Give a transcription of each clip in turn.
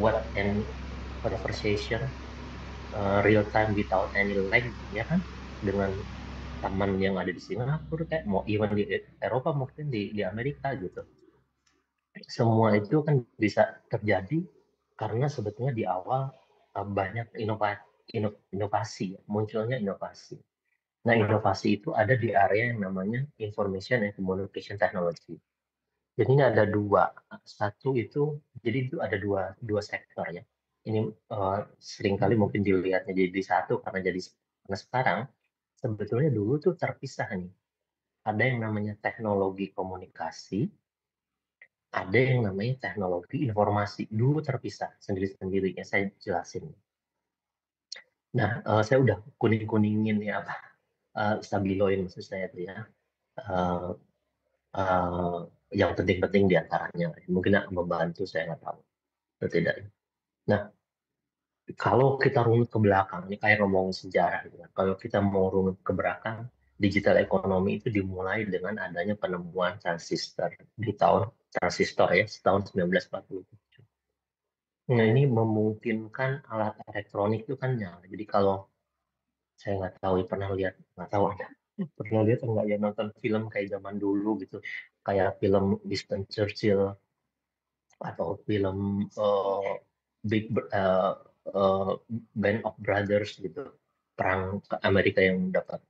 what any conversation real time without any lag, ya kan? Dengan teman yang ada di Singapura, kayak mau even di Eropa, mungkin di Amerika gitu. Semua itu kan bisa terjadi karena sebetulnya di awal banyak inovasi, ya, munculnya inovasi. Nah, inovasi itu ada di area yang namanya Information and Communication Technology. Jadi ini ada dua. Satu itu, jadi itu ada dua sektor ya. Ini seringkali mungkin dilihatnya jadi satu karena sekarang sebetulnya dulu tuh terpisah nih. Ada yang namanya teknologi komunikasi, ada yang namanya teknologi informasi. Dulu terpisah sendiri-sendiri ya, saya jelasin. Nah, saya udah kuning-kuningin ya apa, stabiloin maksud saya tuh ya. Eh, eh, yang penting-penting di antaranya. Mungkin akan membantu, saya nggak tahu atau tidak. Nah, kalau kita runut ke belakang, ini kayak ngomong sejarah gitu kan. Kalau kita mau runut ke belakang, digital ekonomi itu dimulai dengan adanya penemuan transistor ya, tahun 1947. Nah, ini memungkinkan alat elektronik itu kan nyala. Jadi kalau saya nggak tahu, pernah lihat, nggak tahu Anda pernah lihat nggak ya nonton film kayak zaman dulu gitu, kayak film Winston Churchill atau film Big eh, Band of Brothers gitu, perang ke Amerika yang dapat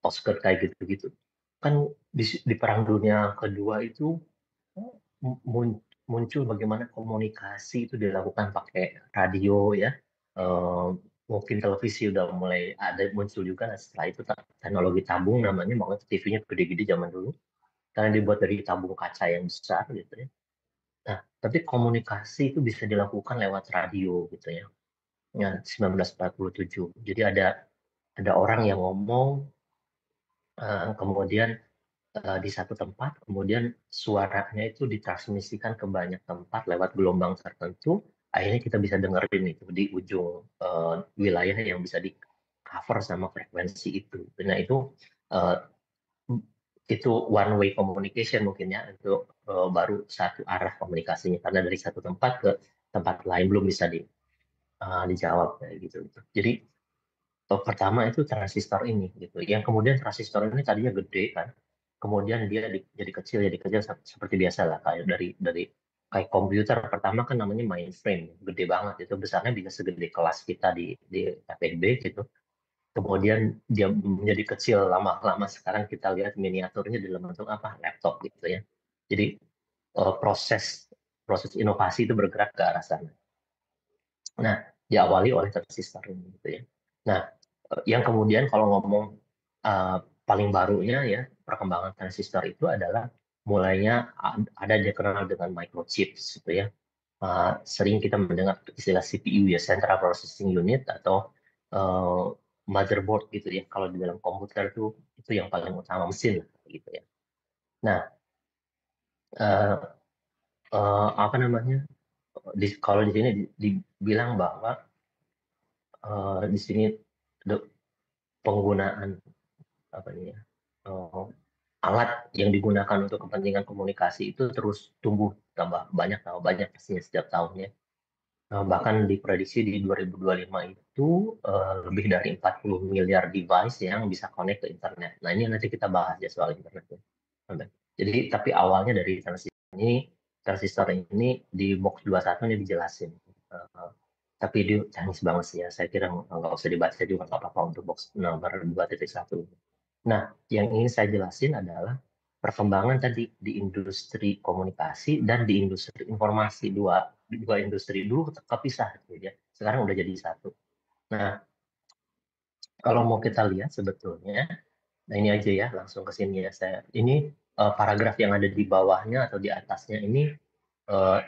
Oscar kayak gitu-gitu. Kan di Perang Dunia Kedua itu muncul bagaimana komunikasi itu dilakukan pakai radio ya. Eh, Mungkin televisi udah mulai ada muncul juga. Nah, setelah itu teknologi tabung namanya, makanya TV-nya gede-gede zaman dulu karena dibuat dari tabung kaca yang besar gitu ya. Nah, tapi komunikasi itu bisa dilakukan lewat radio gitu ya. Ya, 1947. Jadi ada orang yang ngomong, kemudian di satu tempat, kemudian suaranya itu ditransmisikan ke banyak tempat lewat gelombang tertentu, akhirnya kita bisa dengerin itu di ujung wilayah yang bisa di cover sama frekuensi itu. Nah, uh, itu one way communication mungkin ya, itu baru satu arah komunikasinya karena dari satu tempat ke tempat lain belum bisa dijawab kayak gitu. Jadi pertama itu transistor ini gitu. Yang kemudian transistor ini tadinya gede kan, kemudian dia jadi kecil seperti biasa lah, kayak dari kayak komputer pertama kan namanya mainframe, gede banget itu, besarnya bisa segede kelas kita di FEB gitu. Kemudian dia menjadi kecil lama-lama, sekarang kita lihat miniaturnya dalam bentuk apa, laptop gitu ya. Jadi proses proses inovasi itu bergerak ke arah sana. Nah, diawali oleh transistor ini gitu ya. Nah, yang kemudian kalau ngomong uh, paling barunya ya, perkembangan transistor itu adalah mulainya ada yang dikenal dengan microchips gitu ya. Sering kita mendengar istilah CPU ya, Central Processing Unit, atau uh, motherboard gitu ya. Kalau di dalam komputer itu yang paling utama, mesin gitu ya. Nah, uh, apa namanya? Kalau di sini dibilang bahwa di sini penggunaan apa nih ya, eh, alat yang digunakan untuk kepentingan komunikasi itu terus tumbuh, tambah banyak pastinya setiap tahunnya. Bahkan diprediksi di 2025 itu lebih dari 40 miliar device yang bisa connect ke internet. Nah, ini nanti kita bahas ya soal internet ya. Jadi tapi awalnya dari transistor ini di box 21 ini dijelasin. Eh, tapi dia teknis banget sih ya. Saya kira nggak usah dibaca juga, nggak apa-apa untuk box nomor 2.1. Nah, yang ingin saya jelasin adalah perkembangan tadi di industri komunikasi dan di industri informasi. Dua industri dulu kepisah gitu ya. Sekarang udah jadi satu. Nah, kalau mau kita lihat sebetulnya, nah ini aja ya, langsung ke sini ya saya. Ini paragraf yang ada di bawahnya atau di atasnya ini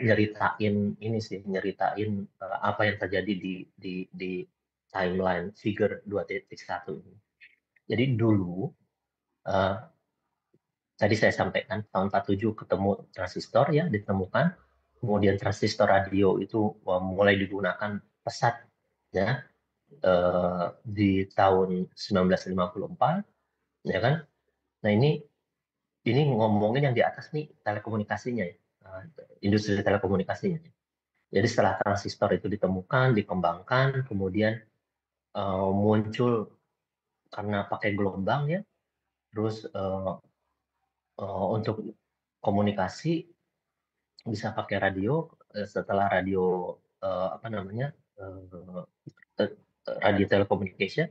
nyeritain ini sih, nyeritain apa yang terjadi di timeline figure 2.1 ini. Jadi dulu eh, tadi saya sampaikan tahun 47 ketemu transistor ya, ditemukan. Kemudian transistor radio itu mulai digunakan pesat ya, di tahun 1954 ya kan. Nah, ini ngomongin yang di atas nih telekomunikasinya ya, industri telekomunikasinya. Jadi setelah transistor itu ditemukan, dikembangkan, kemudian muncul karena pakai gelombang ya, terus untuk komunikasi bisa pakai radio. Setelah radio apa namanya eh, eh, radio telecommunication,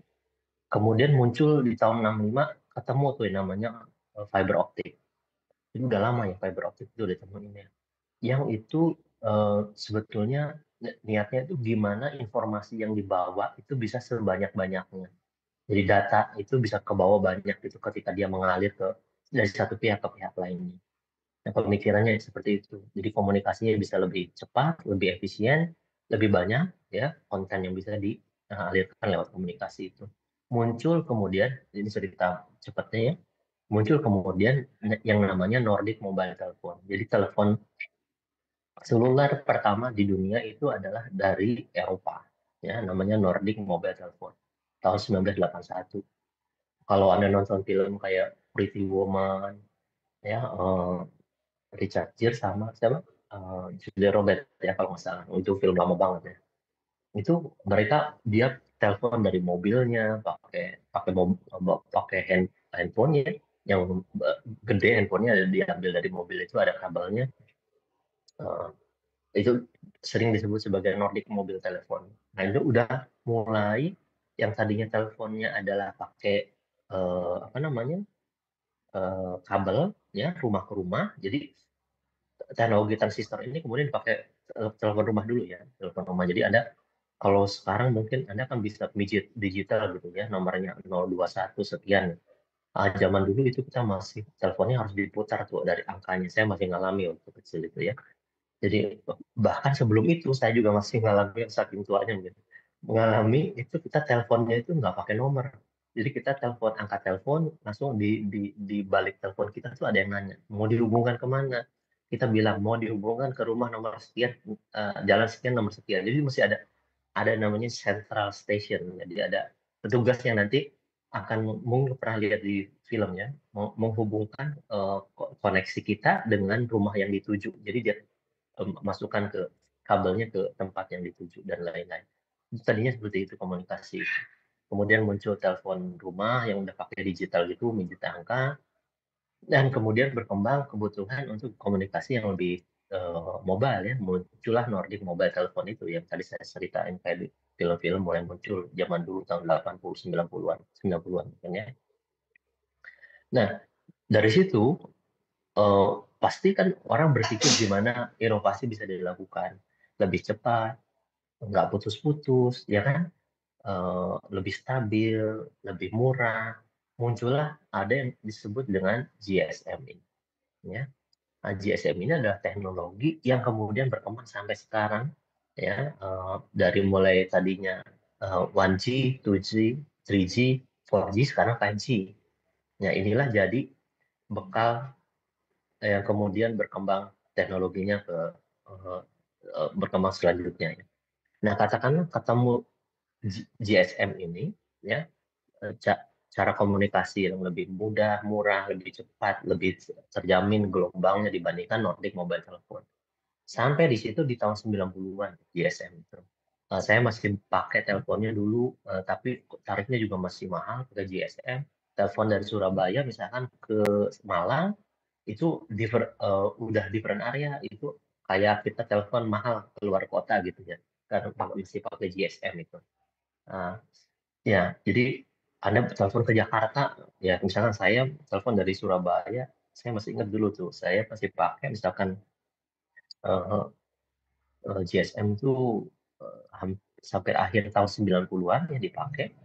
kemudian muncul di tahun 65 ketemu tuh yang namanya fiber optic. Itu udah lama ya fiber optic itu ditemuin ya. Yang itu sebetulnya niatnya itu gimana informasi yang dibawa itu bisa sebanyak-banyaknya. Jadi data itu bisa ke bawah banyak gitu ketika dia mengalir ke dari satu pihak ke pihak lainnya. Nah, pemikirannya seperti itu. Jadi komunikasinya bisa lebih cepat, lebih efisien, lebih banyak ya konten yang bisa dialirkan lewat komunikasi itu. Muncul kemudian, ini cerita cepatnya ya, muncul kemudian yang namanya Nordic Mobile Telephone. Jadi telepon seluler pertama di dunia itu adalah dari Eropa, ya namanya Nordic Mobile Telephone tahun 1981. Kalau Anda nonton film kayak Pretty Woman, ya Richard Gere sama siapa? Julia Roberts ya kalau nggak salah. Itu film lama banget ya. Itu mereka dia telepon dari mobilnya pakai pakai pakai handphonenya yang gede, handphonenya diambil dari mobil itu ada kabelnya. Eh, itu sering disebut sebagai Nordic Mobile Telephone. Nah itu udah mulai yang tadinya teleponnya adalah pakai apa namanya kabel ya rumah ke rumah. Jadi teknologi transistor ini kemudian dipakai telepon rumah dulu ya, telepon rumah. Jadi ada kalau sekarang mungkin Anda kan bisa pijit digital gitu ya, nomornya 021 sekian. Zaman dulu itu kita masih teleponnya harus diputar tuh dari angkanya. Saya masih ngalami waktu kecil itu ya. Jadi bahkan sebelum itu saya juga masih ngalami saking tuanya gitu. Mengalami itu kita teleponnya itu nggak pakai nomor. Jadi kita telepon angkat telepon langsung di balik telepon kita tuh ada yang nanya mau dihubungkan kemana. Kita bilang mau dihubungkan ke rumah nomor sekian, jalan sekian nomor sekian. Jadi masih ada namanya central station. Jadi ada petugas yang nanti akan mungkin pernah lihat di filmnya menghubungkan koneksi kita dengan rumah yang dituju. Jadi dia masukkan ke kabelnya ke tempat yang dituju dan lain-lain. Tadinya seperti itu komunikasi. Kemudian muncul telepon rumah yang udah pakai digital gitu, minta angka, dan kemudian berkembang kebutuhan untuk komunikasi yang lebih mobile ya. Muncullah Nordic Mobile Telephone itu yang tadi saya ceritain kayak di film-film mulai muncul zaman dulu tahun 80 90-an, 90-an kan ya. Nah, dari situ eh, pasti kan orang berpikir gimana inovasi bisa dilakukan lebih cepat, nggak putus-putus, ya kan? Lebih stabil, lebih murah. Muncullah ada yang disebut dengan GSM ini. Ya. Nah, GSM ini adalah teknologi yang kemudian berkembang sampai sekarang, ya, dari mulai tadinya 1G, 2G, 3G, 4G, sekarang 5G. Nah, inilah jadi bekal yang kemudian berkembang teknologinya ke eh, berkembang selanjutnya. Ya. Nah, katakanlah ketemu GSM ini, ya, cara komunikasi yang lebih mudah, murah, lebih cepat, lebih terjamin gelombangnya dibandingkan Nordic Mobile Telephone. Sampai di situ di tahun 90-an GSM itu. Saya masih pakai teleponnya dulu, tapi tarifnya juga masih mahal ke GSM. Telepon dari Surabaya misalkan ke Malang itu udah different area, itu kayak kita telepon mahal keluar kota gitu ya. Karena masih pakai GSM itu. Nah, ya, jadi Anda telepon ke Jakarta, ya misalkan saya telepon dari Surabaya, saya masih ingat dulu tuh, saya masih pakai misalkan eh, GSM tuh sampai akhir tahun 90-an ya dipakai.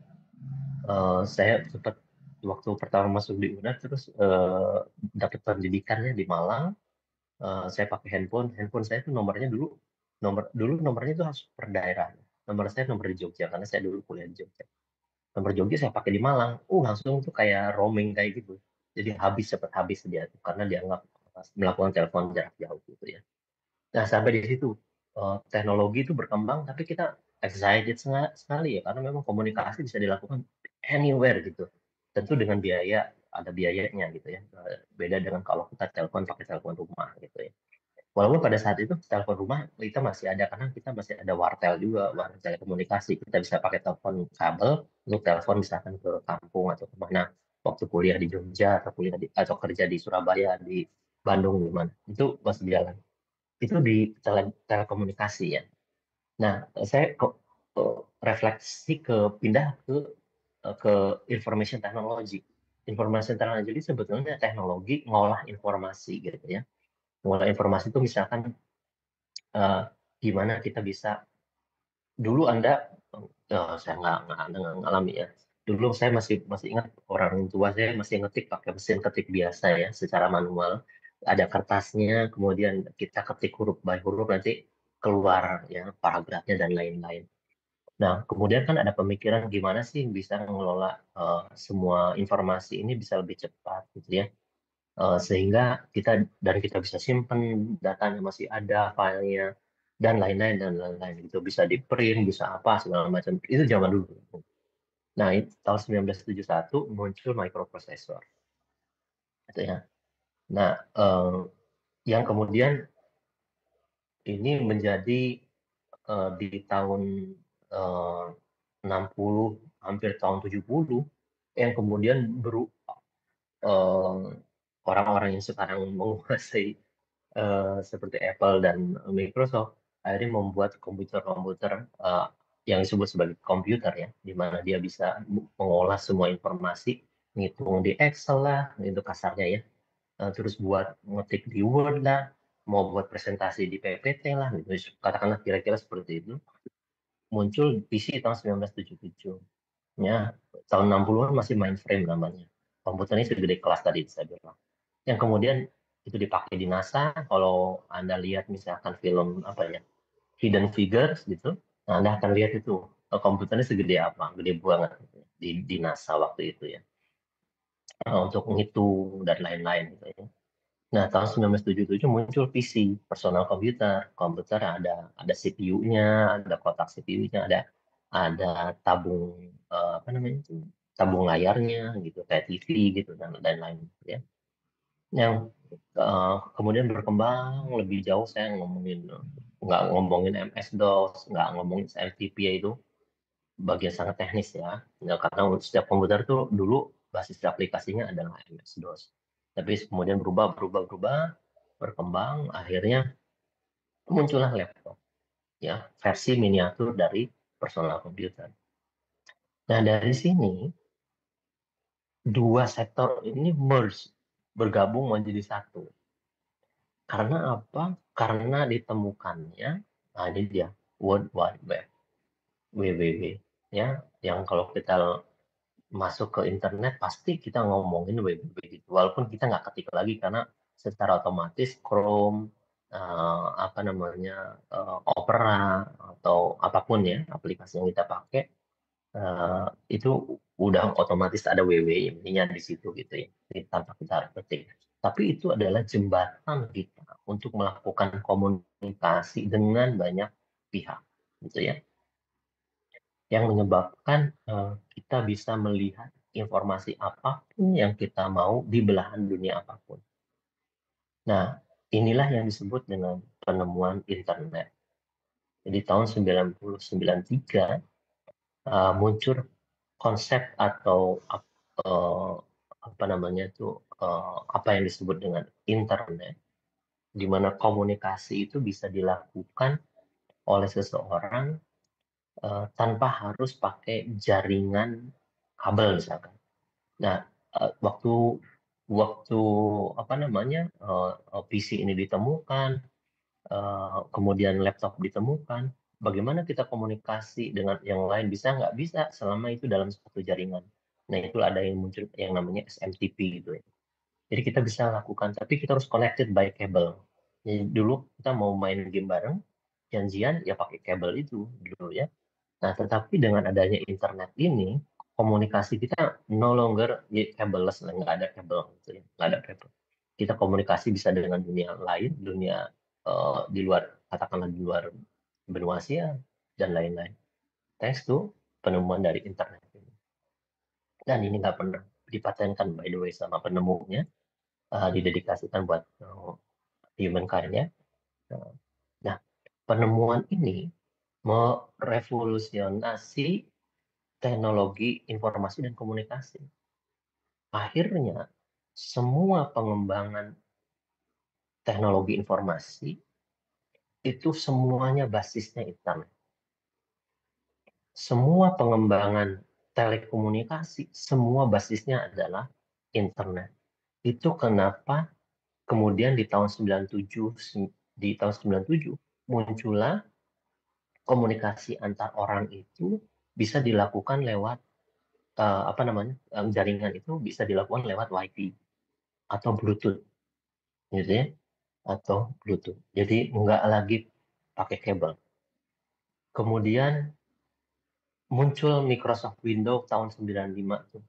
Saya sempat waktu pertama masuk di UNER terus dapat pendidikannya di Malang. Saya pakai handphone saya tuh nomornya dulu nomornya tuh harus per daerah. Nomor saya nomor di Jogja karena saya dulu kuliah di Jogja. Nomor Jogja saya pakai di Malang. Langsung tuh kayak roaming kayak gitu. Jadi cepat habis dia tuh karena dianggap melakukan telepon jarak jauh gitu ya. Nah, sampai di situ teknologi itu berkembang, tapi kita excited sekali ya karena memang komunikasi bisa dilakukan anywhere gitu. Tentu dengan biaya, ada biayanya gitu ya. Beda dengan kalau kita telepon pakai telepon rumah gitu ya. Walaupun pada saat itu telepon rumah kita masih ada karena kita masih ada wartel juga, wartel telekomunikasi. Kita bisa pakai telepon kabel untuk telepon misalkan ke kampung atau kemana waktu kuliah di Jogja atau kuliah atau kerja di Surabaya, di Bandung gimana. Itu masih jalan. Itu di telekomunikasi ya. Nah, saya kok refleksi pindah ke information technology. Information technology itu sebetulnya teknologi ngolah informasi gitu ya. Ngolah informasi itu misalkan eh, gimana kita bisa dulu Anda saya nggak ngalami ya. Dulu saya masih masih ingat orang tua saya masih ngetik pakai mesin ketik biasa ya, secara manual. Ada kertasnya, kemudian kita ketik huruf by huruf nanti keluar ya paragrafnya dan lain-lain. Nah, kemudian kan ada pemikiran gimana sih bisa mengelola semua informasi ini bisa lebih cepat gitu ya. Sehingga kita bisa simpen datanya masih ada filenya dan lain-lain gitu bisa di print bisa apa segala macam itu zaman dulu. Nah tahun 1971 muncul microprocessor gitu ya. Nah yang kemudian ini menjadi di tahun eh, 60 hampir tahun 70 yang kemudian eh, orang-orang yang sekarang menguasai seperti Apple dan Microsoft akhirnya membuat komputer-komputer yang disebut sebagai komputer ya, di mana dia bisa mengolah semua informasi, ngitung di Excel lah, itu kasarnya ya. Terus buat ngetik di Word lah, mau buat presentasi di PPT lah, gitu. Katakanlah kira-kira seperti itu. Muncul PC tahun 1977. Ya, tahun 60-an masih mainframe namanya. Komputernya segede kelas tadi saya bilang yang kemudian itu dipakai di NASA. Kalau Anda lihat misalkan film apa ya, Hidden Figures gitu, nah Anda akan lihat itu komputernya segede apa, gede banget gitu ya, di NASA waktu itu ya. Untuk menghitung dan lain-lain gitu ya. Nah, tahun 1977 muncul PC, personal computer. Komputer ada CPU-nya, ada kotak CPU-nya, ada tabung apa namanya itu? Tabung layarnya gitu, kayak TV gitu dan lain-lain gitu ya. Yang kemudian berkembang lebih jauh saya nggak ngomongin MS-DOS, nggak ngomongin MTP ya itu bagian sangat teknis ya. Ya, karena setiap komputer tuh dulu basis aplikasinya adalah MS-DOS. Tapi kemudian berubah, berkembang, akhirnya muncullah laptop ya, versi miniatur dari personal computer. Nah, dari sini dua sektor ini merge, bergabung menjadi satu. Karena apa? Karena ditemukannya, nah ini dia, World Wide Web, WWW. Ya, yang kalau kita masuk ke internet pasti kita ngomongin WWW gitu. Walaupun kita nggak ketik lagi karena secara otomatis Chrome, apa namanya, Opera atau apapun ya aplikasi yang kita pakai eh, itu udah otomatis ada WW-nya di situ gitu ya, tanpa kita harus ketik. Tapi itu adalah jembatan kita untuk melakukan komunikasi dengan banyak pihak, gitu ya, yang menyebabkan kita bisa melihat informasi apapun yang kita mau di belahan dunia apapun. Nah, inilah yang disebut dengan penemuan internet. Jadi tahun 1993 muncul konsep atau eh, apa namanya itu apa yang disebut dengan internet, di mana komunikasi itu bisa dilakukan oleh seseorang tanpa harus pakai jaringan kabel misalkan. Nah, waktu waktu apa namanya PC ini ditemukan, kemudian laptop ditemukan, bagaimana kita komunikasi dengan yang lain bisa nggak bisa selama itu dalam satu jaringan. Nah, itu ada yang muncul yang namanya SMTP gitu ya. Jadi kita bisa lakukan, tapi kita harus connected by cable. Jadi dulu kita mau main game bareng, janjian ya pakai kabel itu dulu ya. Nah, tetapi dengan adanya internet ini, komunikasi kita no longer kabelless, nggak ada kabel gitu ya, nggak ada kabel. Kita komunikasi bisa dengan dunia lain, dunia di luar, katakanlah di luar benua Asia dan lain-lain. Thanks to penemuan dari internet ini. Dan ini nggak pernah dipatenkan by the way sama penemunya, didedikasikan buat humankind ya. Nah, penemuan ini merevolusionasi teknologi informasi dan komunikasi. Akhirnya, semua pengembangan teknologi informasi itu semuanya basisnya internet. Semua pengembangan telekomunikasi, semua basisnya adalah internet. Itu kenapa kemudian di tahun 97 muncullah komunikasi antar orang itu bisa dilakukan lewat jaringan itu bisa dilakukan lewat WiFi atau Bluetooth, gitu ya, atau Bluetooth. Jadi nggak lagi pakai kabel. Kemudian muncul Microsoft Windows tahun 95 tuh.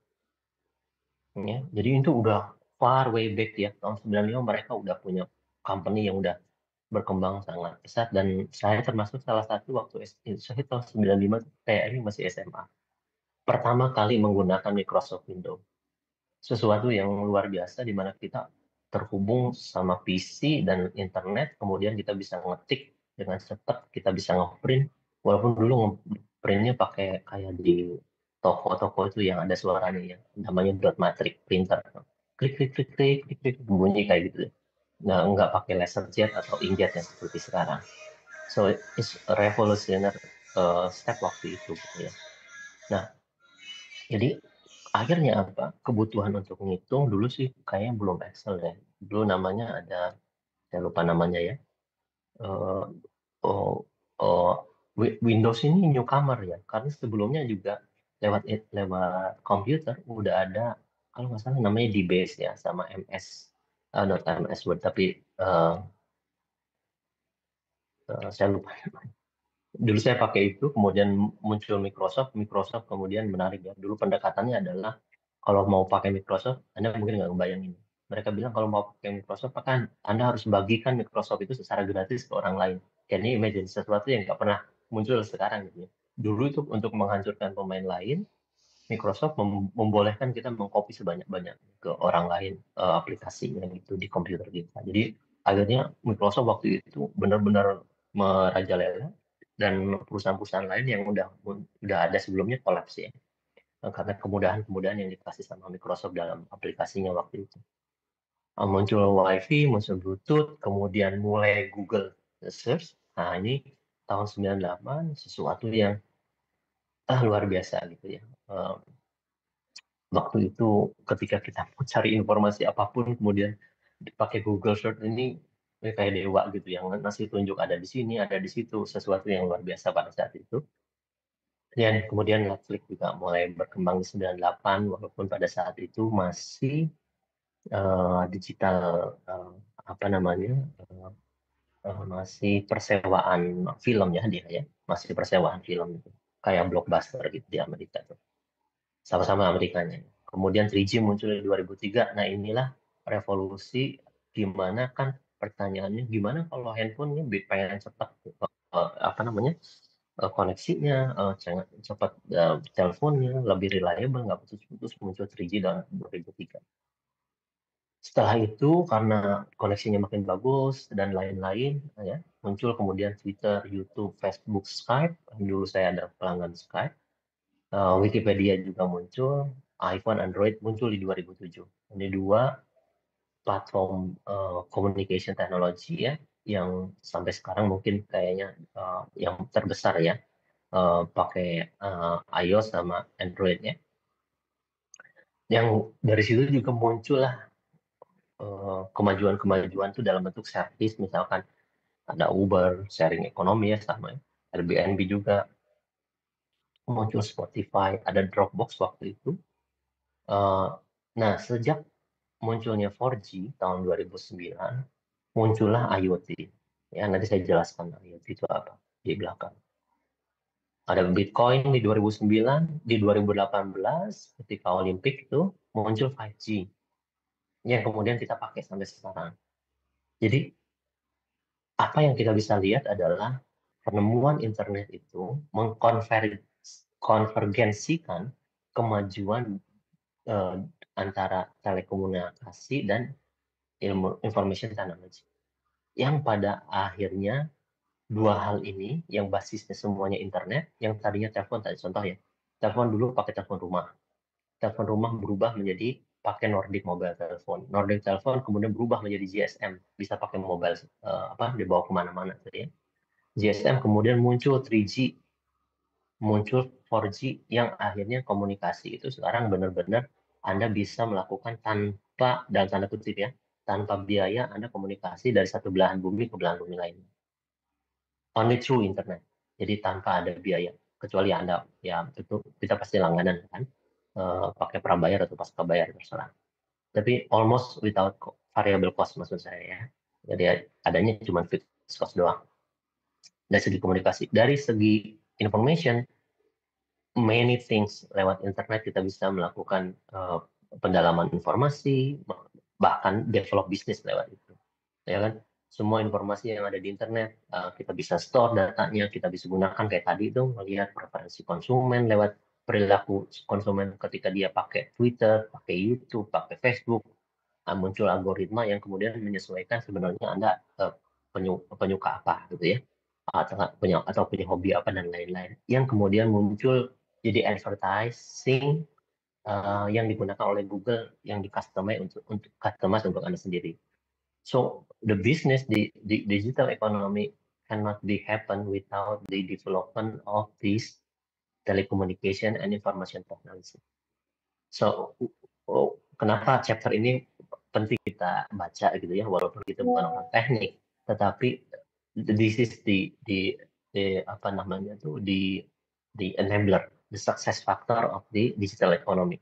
Ya. Jadi itu udah far way back ya. Tahun 95 mereka udah punya company yang udah berkembang sangat pesat dan saya termasuk salah satu waktu saya tahun 95 tuh kayak ini masih SMA. Pertama kali menggunakan Microsoft Windows. Sesuatu yang luar biasa di mana kita terhubung sama PC dan internet, kemudian kita bisa ngetik dengan cepat, kita bisa ngeprint, walaupun dulu ngeprintnya pakai kayak di toko-toko itu yang ada suaranya ya, namanya dot matrix printer, klik klik klik klik klik klik bunyi kayak gitu. Nah, nggak pakai laserjet atau inkjet yang seperti sekarang. So it's a revolutionary step waktu itu gitu ya. Nah, jadi akhirnya apa? Kebutuhan untuk ngitung dulu sih kayaknya belum Excel ya. Dulu namanya ada, saya lupa namanya ya. Eh, oh, oh, Windows ini newcomer ya, karena sebelumnya juga lewat komputer udah ada kalau nggak salah namanya DBase ya sama MS, not MS Word tapi eh, saya lupa. Dulu saya pakai itu, kemudian muncul Microsoft kemudian menarik ya. Dulu pendekatannya adalah kalau mau pakai Microsoft, Anda mungkin nggak ngebayangin. Mereka bilang kalau mau pakai Microsoft, maka Anda harus bagikan Microsoft itu secara gratis ke orang lain. Kayak ini imagine sesuatu yang nggak pernah muncul sekarang gitu ya. Dulu itu untuk menghancurkan pemain lain, Microsoft membolehkan kita mengcopy sebanyak-banyak ke orang lain aplikasinya gitu di komputer kita. Jadi akhirnya Microsoft waktu itu benar-benar merajalela dan perusahaan-perusahaan lain yang udah ada sebelumnya kolaps ya. Karena kemudahan-kemudahan yang dikasih sama Microsoft dalam aplikasinya waktu itu. Muncul WiFi, muncul Bluetooth, kemudian mulai Google Search. Nah, ini tahun 98 sesuatu yang luar biasa gitu ya. Waktu itu ketika kita mau cari informasi apapun kemudian pakai Google Search ini kayak dewa gitu yang ngasih tunjuk ada di sini, ada di situ, sesuatu yang luar biasa pada saat itu. Dan kemudian Netflix juga mulai berkembang di 98 walaupun pada saat itu masih digital eh, apa namanya masih persewaan film ya dia ya, masih persewaan film gitu. Kayak Blockbuster gitu di Amerika tuh. Sama-sama Amerikanya. Kemudian 3G muncul di 2003. Nah, inilah revolusi gimana kan pertanyaannya gimana kalau handphonenya pengen cepat apa namanya koneksinya cepat teleponnya lebih reliable nggak putus-putus muncul 3G tahun 2003. Setelah itu karena koneksinya makin bagus dan lain-lain ya muncul kemudian Twitter, YouTube, Facebook, Skype. Dulu saya ada pelanggan Skype. Wikipedia juga muncul, iPhone, Android muncul di 2007. Ini dua platform communication technology ya, yang sampai sekarang mungkin kayaknya yang terbesar ya, pakai iOS sama Android ya. Yang dari situ juga muncullah kemajuan-kemajuan tuh dalam bentuk service, misalkan ada Uber, sharing ekonomi ya sama ya. Airbnb juga muncul, Spotify, ada Dropbox waktu itu. Eh, nah, sejak munculnya 4G tahun 2009, muncullah IoT. Ya, nanti saya jelaskan IoT itu apa di belakang. Ada Bitcoin di 2009, di 2018 ketika Olimpik itu muncul 5G yang kemudian kita pakai sampai sekarang. Jadi apa yang kita bisa lihat adalah penemuan internet itu mengkonvergensikan kemajuan eh, antara telekomunikasi dan ilmu information technology. yang pada akhirnya dua hal ini yang basisnya semuanya internet, yang tadinya telepon tadi contoh ya, telepon dulu pakai telepon rumah berubah menjadi pakai Nordic Mobile Telepon, Nordic Telepon kemudian berubah menjadi GSM, bisa pakai mobile dibawa kemana-mana gitu ya. GSM kemudian muncul 3G, muncul 4G yang akhirnya komunikasi itu sekarang benar-benar Anda bisa melakukan tanpa, dalam tanda kutip ya, tanpa biaya Anda komunikasi dari satu belahan bumi ke belahan bumi lain. Only through internet. Jadi tanpa ada biaya. Kecuali Anda, ya itu kita pasti langganan kan, pakai prabayar atau pasca bayar terserah. Tapi almost without variable cost maksud saya ya. Jadi adanya cuma fixed cost doang. Dari segi komunikasi, dari segi information, many things lewat internet kita bisa melakukan pendalaman informasi, bahkan develop bisnis lewat itu. Ya kan? Semua informasi yang ada di internet kita bisa store datanya, kita bisa gunakan kayak tadi itu melihat preferensi konsumen lewat perilaku konsumen ketika dia pakai Twitter, pakai YouTube, pakai Facebook, muncul algoritma yang kemudian menyesuaikan sebenarnya Anda penyuka apa gitu ya, atau punya hobi apa dan lain-lain, yang kemudian muncul jadi advertising yang digunakan oleh Google yang di-customize untuk customize untuk Anda sendiri. So the business, the digital economy cannot be happen without the development of this telecommunication and information technology. So kenapa chapter ini penting kita baca gitu ya, walaupun kita bukan orang teknik, tetapi this is the apa namanya tuh the enabler, the success factor of the digital economy.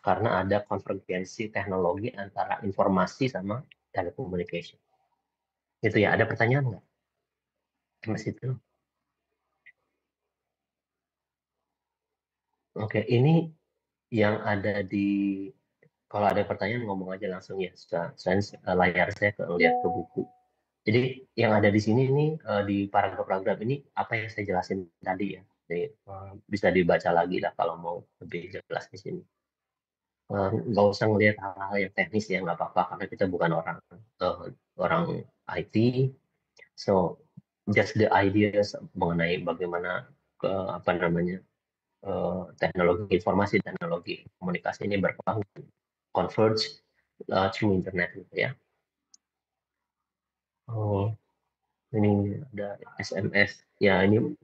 Karena ada konvergensi teknologi antara informasi sama telecommunication. Itu ya, ada pertanyaan nggak? Mas itu. Oke, ini yang ada di, kalau ada pertanyaan ngomong aja langsung ya. Saya layar saya lihat ke buku. Jadi yang ada di sini nih di paragraf-paragraf ini apa yang saya jelasin tadi ya. Jadi, bisa dibaca lagi lah kalau mau lebih jelas di sini. Nggak usah ngelihat hal-hal yang teknis ya, nggak apa-apa karena kita bukan orang IT. So just the ideas mengenai bagaimana apa namanya teknologi informasi, teknologi komunikasi ini berkembang, converge through internet gitu ya. Oh, ini ada SMS. Ya ini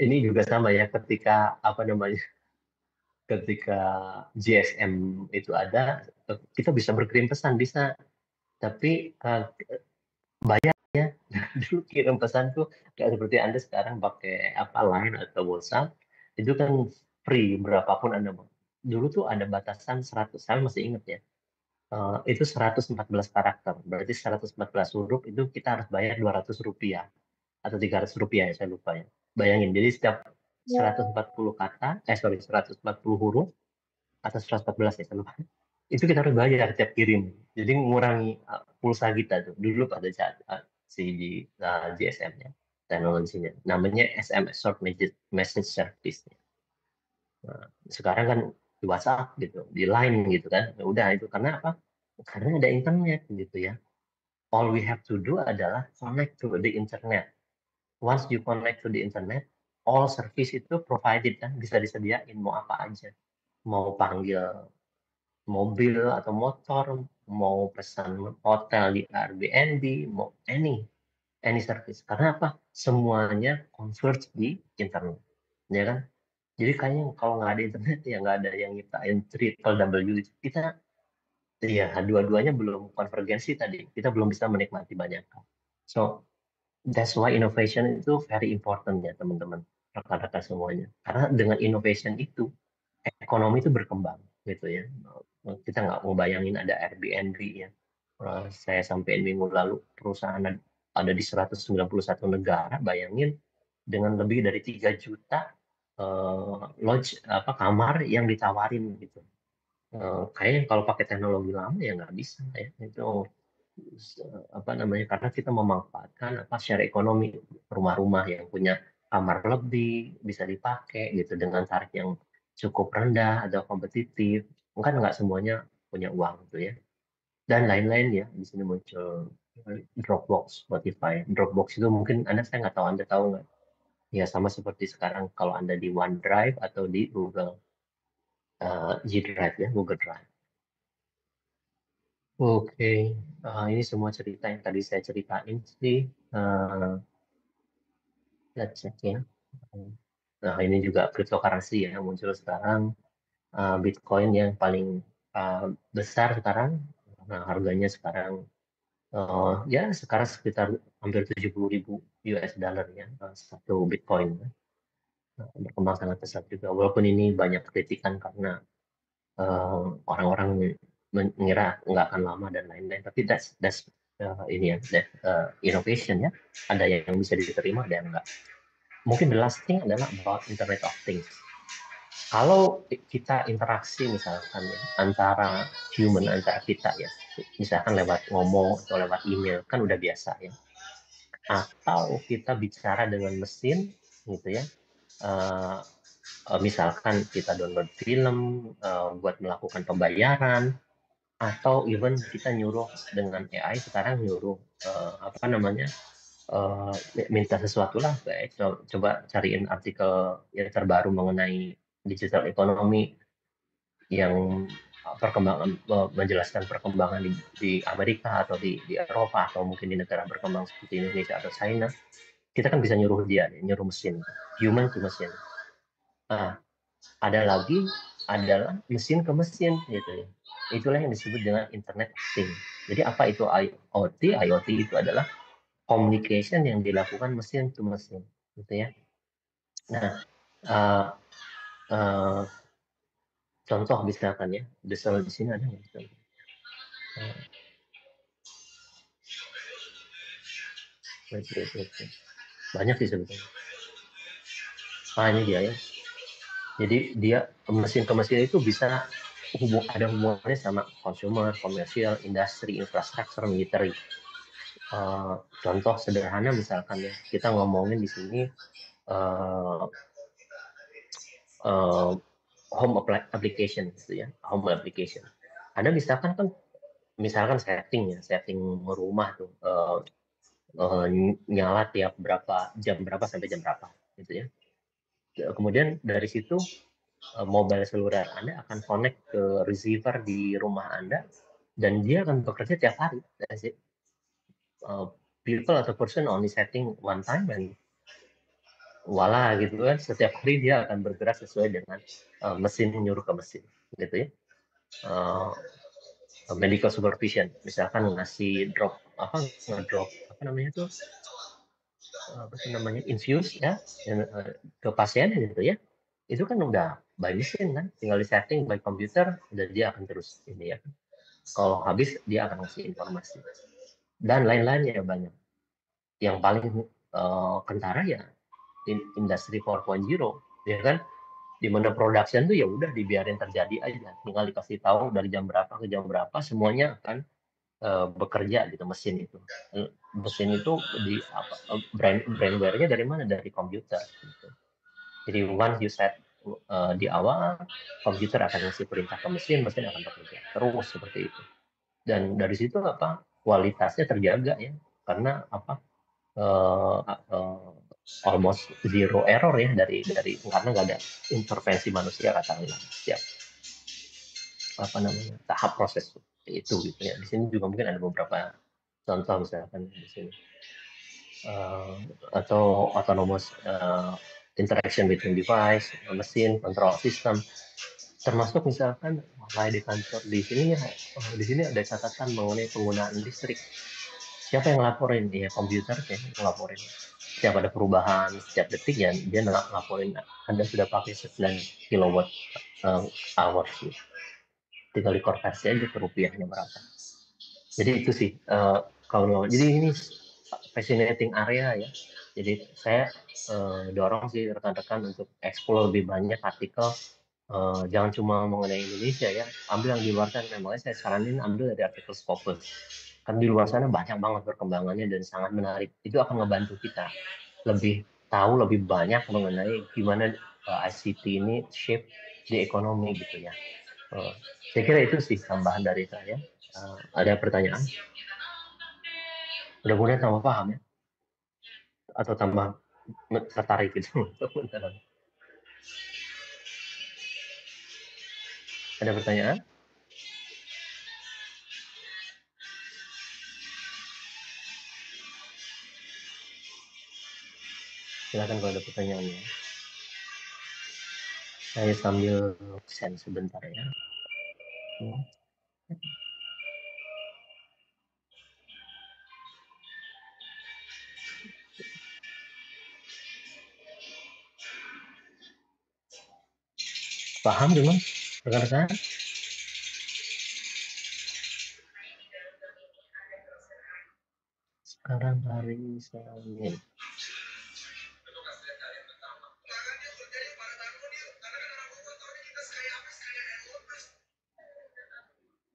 ini juga sama ya, ketika apa namanya, ketika GSM itu ada, kita bisa berkirim pesan bisa, tapi bayar ya. Dulu kirim pesan tuh kayak seperti Anda sekarang pakai apa Line atau WhatsApp, itu kan free berapapun Anda mau. Dulu tuh ada batasan 100, saya masih ingat ya. Itu 114 karakter, berarti 114 huruf itu kita harus bayar Rp200 atau Rp300 ya, saya lupa ya. Bayangin, jadi setiap 140 kata, 140 huruf atau 114 ya, saya lupa. Itu kita harus bayar tiap kirim. Jadi mengurangi pulsa kita tuh. Dulu pada saat si GSM-nya, teknologinya. Namanya SMS, Short Message Service. Nah, sekarang kan di WhatsApp gitu, di Line gitu kan. Ya udah itu karena apa? Karena ada internet gitu ya. All we have to do adalah connect to the internet. Once you connect to the internet, all service itu provided kan, bisa disediain mau apa aja. Mau panggil mobil atau motor, mau pesan hotel di Airbnb, mau any service. Karena apa? Semuanya converge di internet, ya kan? Jadi kayaknya kalau nggak ada internet ya nggak ada yang nyiptain triple W. Kita ya dua-duanya belum konvergensi tadi. Kita belum bisa menikmati banyak hal. So that's why innovation itu very important ya teman-teman, rekan-rekan semuanya. Karena dengan innovation itu ekonomi itu berkembang gitu ya. Kita nggak mau bayangin ada Airbnb ya. Saya sampai minggu lalu perusahaan ada di 191 negara. Bayangin dengan lebih dari 3 juta lodge apa kamar yang ditawarin gitu. Kayaknya kalau pakai teknologi lama ya nggak bisa ya. Itu apa namanya, karena kita memanfaatkan apa secara ekonomi rumah-rumah yang punya kamar lebih bisa dipakai gitu dengan tarif yang cukup rendah atau kompetitif, kan nggak semuanya punya uang gitu ya, dan lain-lain ya. Di sini muncul Dropbox, Spotify. Dropbox itu mungkin saya nggak tahu Anda tahu nggak? Ya sama seperti sekarang kalau Anda di OneDrive atau di Google G Drive ya, Google Drive. Oke, ini semua cerita yang tadi saya ceritain sih. Let's check ya. Nah, ini juga cryptocurrency ya muncul sekarang. Bitcoin yang paling besar sekarang. Nah, harganya sekarang ya sekarang sekitar hampir 70.000 US dollar ya satu Bitcoin. Nah, berkembang sangat pesat juga. Walaupun ini banyak kritikan karena orang-orang mengira nggak akan lama dan lain-lain. Tapi that's ini ya, innovation ya. Ada yang bisa diterima, ada yang enggak. Mungkin the last thing adalah about Internet of Things. Kalau kita interaksi misalkan ya, antara kita ya, misalkan lewat ngomong atau lewat email kan udah biasa ya. Atau kita bicara dengan mesin gitu ya. Eh, Misalkan kita download film buat melakukan pembayaran atau even kita nyuruh dengan AI sekarang nyuruh apa namanya eh, minta sesuatu lah kayak coba cariin artikel yang terbaru mengenai digital economy yang perkembangan menjelaskan perkembangan di Amerika atau di Eropa atau mungkin di negara berkembang seperti Indonesia atau China, kita kan bisa nyuruh dia nyuruh mesin, human to mesin. Nah, ada lagi adalah mesin ke mesin gitu ya. Itulah yang disebut dengan Internet of Things. Jadi apa itu IoT? IoT itu adalah communication yang dilakukan mesin to mesin gitu ya. Nah, uh, uh, contoh misalkan ya, di sini ada nggak? Banyak sih sebetulnya. Ini dia ya. Jadi dia mesin ke mesin itu bisa ada hubungannya sama consumer, komersial, industri, infrastruktur, military. Contoh sederhana misalkan ya, kita ngomongin di sini uh, uh, home application gitu ya, home application. Anda misalkan setting rumah tuh nyala tiap berapa sampai jam berapa gitu ya. Kemudian dari situ mobile seluler Anda akan connect ke receiver di rumah Anda dan dia akan bekerja tiap hari. People atau person only setting one time dan wala gitu kan setiap hari dia akan bergerak sesuai dengan mesin nyuruh ke mesin gitu ya. Medical supervision misalkan ngasih ngedrop apa namanya tuh apa namanya infuse ya ke pasien gitu ya, itu kan udah by mesin kan, tinggal di setting by komputer dan dia akan terus ini ya, kalau habis dia akan ngasih informasi dan lain-lainnya banyak. Yang paling kentara ya industri 4.0 ya kan, di mana production tuh ya udah dibiarin terjadi aja, tinggal dikasih tahu dari jam berapa ke jam berapa semuanya akan bekerja gitu mesin itu di brandware-nya dari mana, dari komputer gitu. Jadi once you set di awal, komputer akan ngasih perintah ke mesin akan bekerja terus seperti itu. Dan dari situ kualitasnya terjaga ya, karena uh, uh, almost zero error ya dari karena nggak ada intervensi manusia katakanlah setiap tahap proses itu gitu ya. Di sini juga mungkin ada beberapa contoh misalkan di sini atau autonomous interaction between device, mesin, control system, termasuk misalkan kayak di kantor di sini ya, di sini ada catatan mengenai penggunaan listrik. Siapa yang ngelaporin? Ya komputer yang ngelaporin. Setiap ada perubahan, setiap detik ya dia ngelaporin Anda sudah pakai 9 kilowatt hours gitu. Tinggal dikonversi aja ke rupiahnya berapa. Jadi itu sih kalau jadi ini fascinating area ya. Jadi saya dorong sih rekan-rekan untuk explore lebih banyak artikel. Jangan cuma mengenai Indonesia ya, ambil yang di luar sana. Makanya saya saranin ambil dari artikel Scopus. Kan di luar sana banyak banget perkembangannya dan sangat menarik. Itu akan membantu kita lebih tahu lebih banyak mengenai gimana ICT ini shape di ekonomi gitu ya. Saya kira itu sih tambahan dari saya. Ada pertanyaan? Mudah-mudahan tambah paham ya, atau tambah tertarik gitu. Ada pertanyaan? Silakan kalau ada pertanyaannya. Saya sambil send sebentar ya. Paham belum, rekan-rekan? Sekarang hari Senin.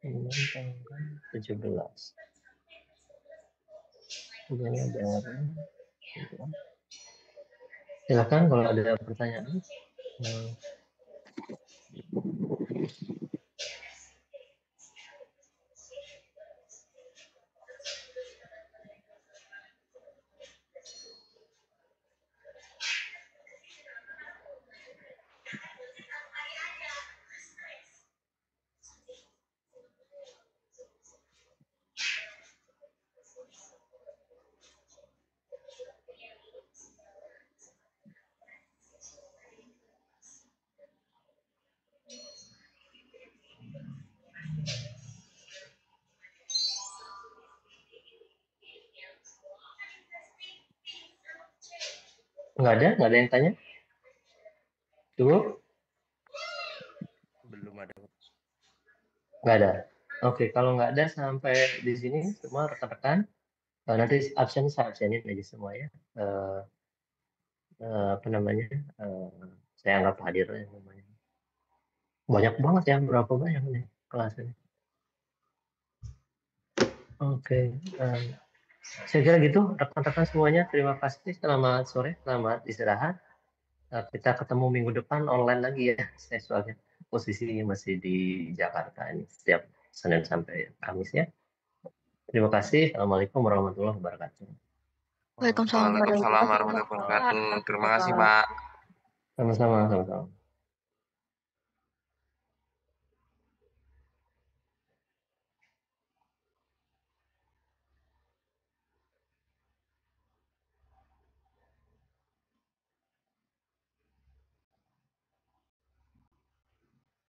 Ini tanggal 17. Ini ada. Silakan kalau ada pertanyaan. Nggak ada yang tanya? Dulu? Belum ada. Nggak ada. Oke, kalau nggak ada sampai di sini semua rekan-rekan, nanti absen saya absenin aja semua ya. Apa namanya? Saya anggap hadir ya namanya. Banyak banget ya, berapa banyak nih kelasnya. Oke, saya kira gitu rekan-rekan semuanya. Terima kasih, selamat sore, selamat istirahat. Kita ketemu minggu depan online lagi ya. Saya soalnya posisinya masih di Jakarta ini setiap Senin sampai Kamis ya. Terima kasih. Assalamualaikum warahmatullahi wabarakatuh. Waalaikumsalam Waalaikumsalam warahmatullahi wabarakatuh. Terima kasih, Pak. Sama-sama, sama-sama.